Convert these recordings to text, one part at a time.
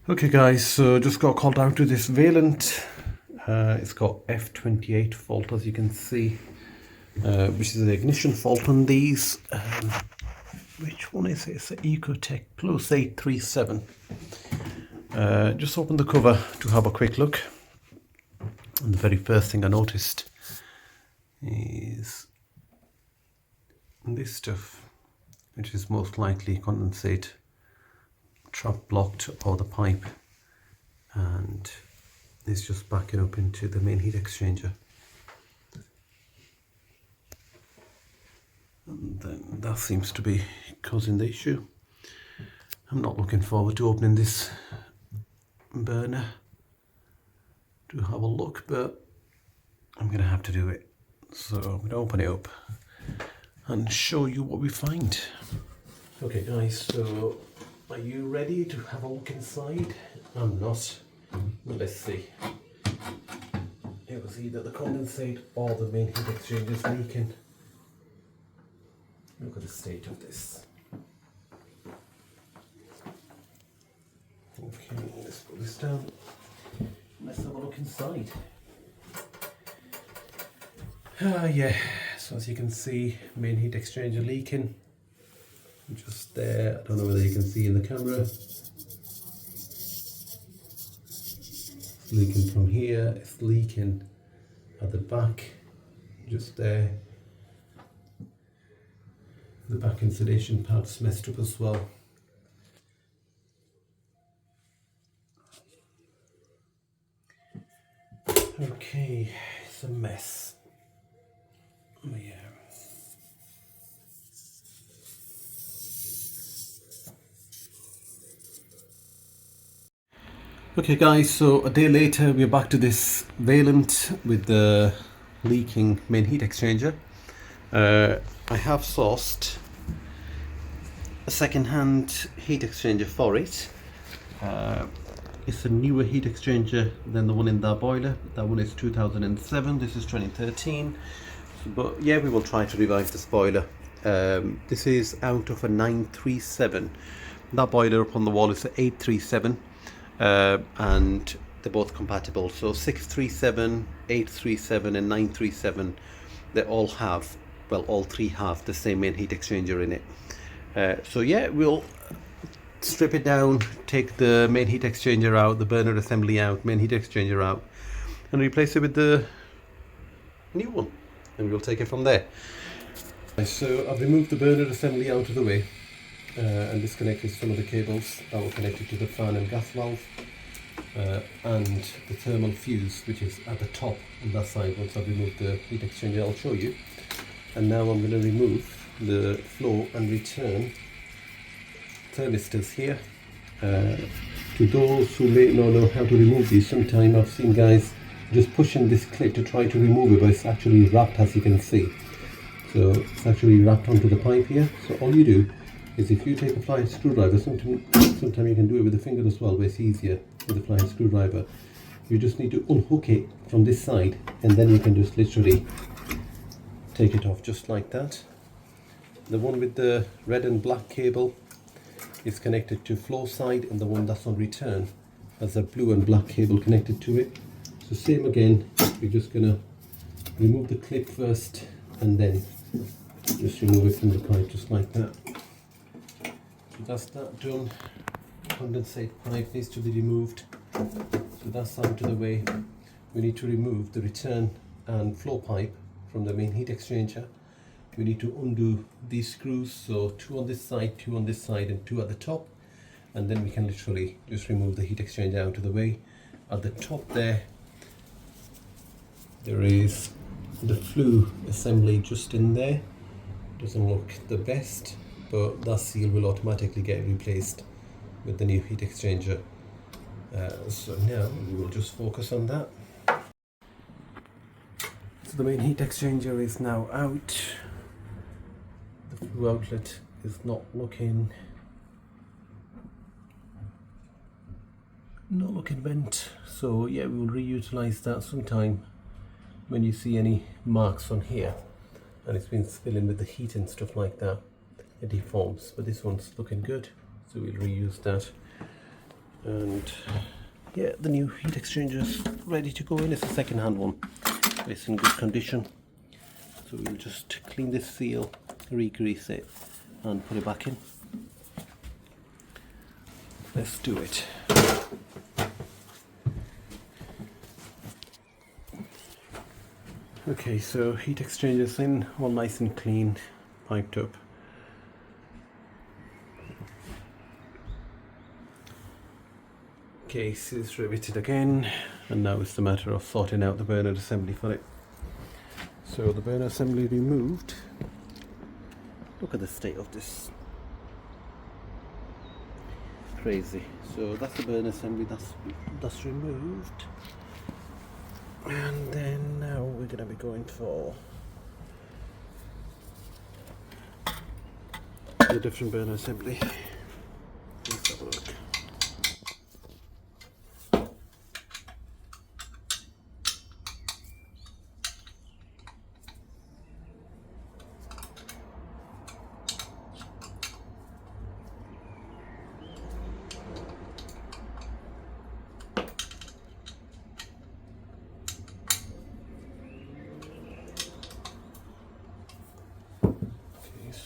Okay guys, so just got called out to this Vaillant. It's got F28 fault, as you can see, which is the ignition fault on these. Which one is it? It's the Eco Tec Plus 837. Just opened the cover to have a quick look, and the very first thing I noticed is this stuff, which is most likely condensate trap blocked or the pipe, and it's just backing up into the main heat exchanger, and then that seems to be causing the issue. I'm not looking forward to opening this burner to have a look, but I'm gonna have to do it. So I'm gonna open it up and show you what we find. Okay guys, so are you ready to have a look inside? I'm not. But let's see. It was either the condensate or the main heat exchanger is leaking. Look at the state of this. Okay, let's put this down. Let's have a look inside. Yeah, so as you can see, main heat exchanger leaking. Just there, I don't know whether you can see in the camera. It's leaking from here, it's leaking at the back, just there. The back insulation pad's messed up as well. Okay, it's a mess. Oh yeah. Okay guys, so a day later we're back to this Vaillant with the leaking main heat exchanger. I have sourced a second-hand heat exchanger for it. It's a newer heat exchanger than the one in that boiler. That one is 2007, this is 2013. But yeah, we will try to revive this boiler. This is out of a 937. That boiler up on the wall is an 837. And they're both compatible, so 637, 837 and 937, they all have, well, all three have the same main heat exchanger in it. So yeah, we'll strip it down, take the main heat exchanger out, the burner assembly out, main heat exchanger out, and replace it with the new one, and we'll take it from there. So I've removed the burner assembly out of the way and disconnected some of the cables that were connected to the fan and gas valve, and the thermal fuse, which is at the top on that side. Once I've removed the heat exchanger, I'll show you. And now I'm going to remove the flow and return thermistors here. To those who may not know how to remove these, sometimes I've seen guys just pushing this clip to try to remove it, but it's actually wrapped, as you can see. So it's actually wrapped onto the pipe here. So all you do is, if you take a flying screwdriver, sometimes you can do it with the finger as well, but it's easier with a flying screwdriver. You just need to unhook it from this side, and then you can just literally take it off just like that. The one with the red and black cable is connected to flow side, and the one that's on return has a blue and black cable connected to it. So same again, we're just gonna remove the clip first and then just remove it from the pipe just like that. So that's that done. Condensate pipe needs to be removed, so that's out of the way. We need to remove the return and flow pipe from the main heat exchanger. We need to undo these screws, so 2 on this side, 2 on this side, and 2 at the top, and then we can literally just remove the heat exchanger out of the way. At the top there is the flue assembly just in there. Doesn't look the best, but that seal will automatically get replaced with the new heat exchanger. So now we will just focus on that. So the main heat exchanger is now out. The flue outlet is not looking bent. So yeah, we will reutilize that sometime when you see any marks on here and it's been spilling with the heat and stuff like that. It deforms, but this one's looking good, so we'll reuse that. And yeah, the new heat exchanger is ready to go in. It's a second-hand one, it's in good condition. So we'll just clean this seal, re-grease it and put it back in. Let's do it. Okay, so heat exchanger's in, all nice and clean, piped up. Case is riveted again, and now it's the matter of sorting out the burner assembly for it. So the burner assembly removed. Look at the state of this. Crazy. So that's the burner assembly that's removed. And then now we're going to be going for the different burner assembly. Let's have a look.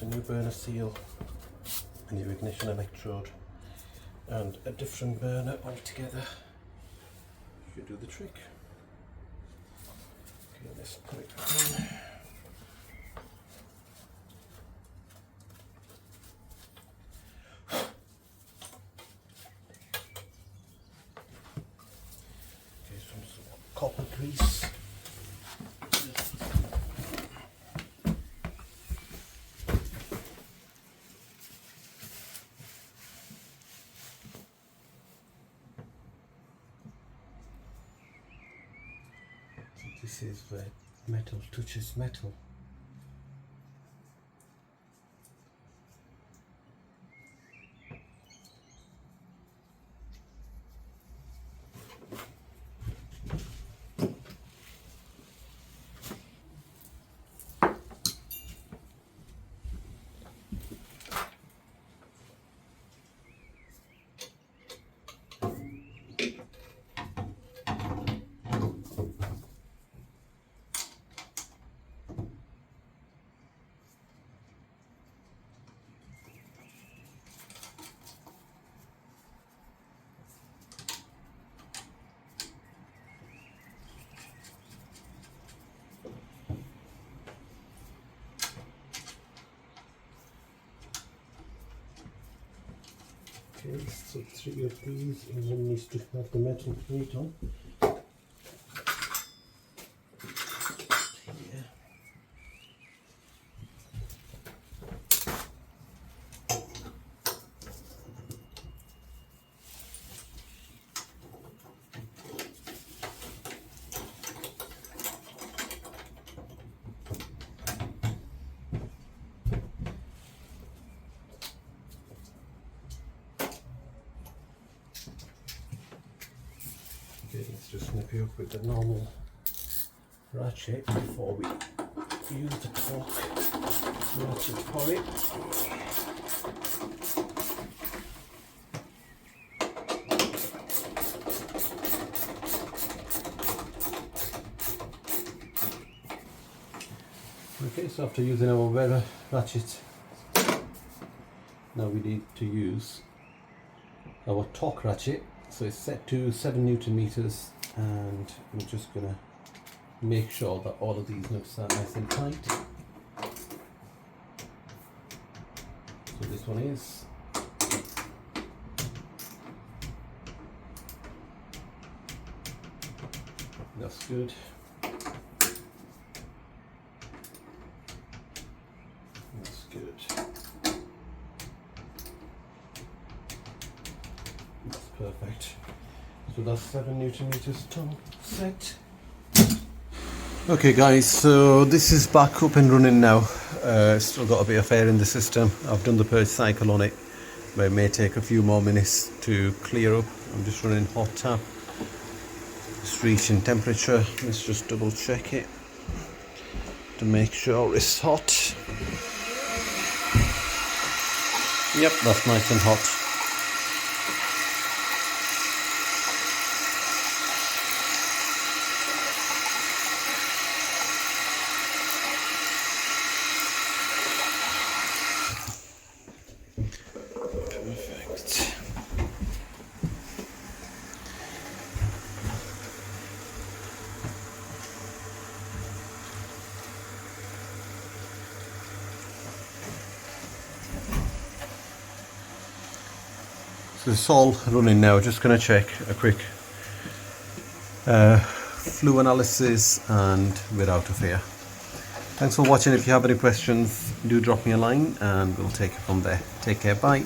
A new burner seal, a new ignition electrode, and a different burner altogether should do the trick. Okay, let's put it back in. Okay, some copper grease. This is where metal touches metal. Okay, so 3 of these, and one needs to have the metal plate on. Here. Okay, let's just snip you up with the normal ratchet before we use the torque ratchet for it. Okay, so after using our weather ratchet, now we need to use our torque ratchet. So it's set to 7 Newton meters, and I'm just gonna make sure that all of these nuts are nice and tight. So this one is. That's good. That's good. That's perfect. So that's 7 Newton meters tall set. Okay guys, so this is back up and running now. Still got a bit of air in the system. I've done the purge cycle on it, but it may take a few more minutes to clear up. I'm just running hot tap. It's reaching temperature. Let's just double check it to make sure it's hot. Yep, that's nice and hot. it's all running now. Just going to check a quick flue analysis and we're out of here. Thanks for watching. If you have any questions, do drop me a line and we'll take it from there. Take care. Bye.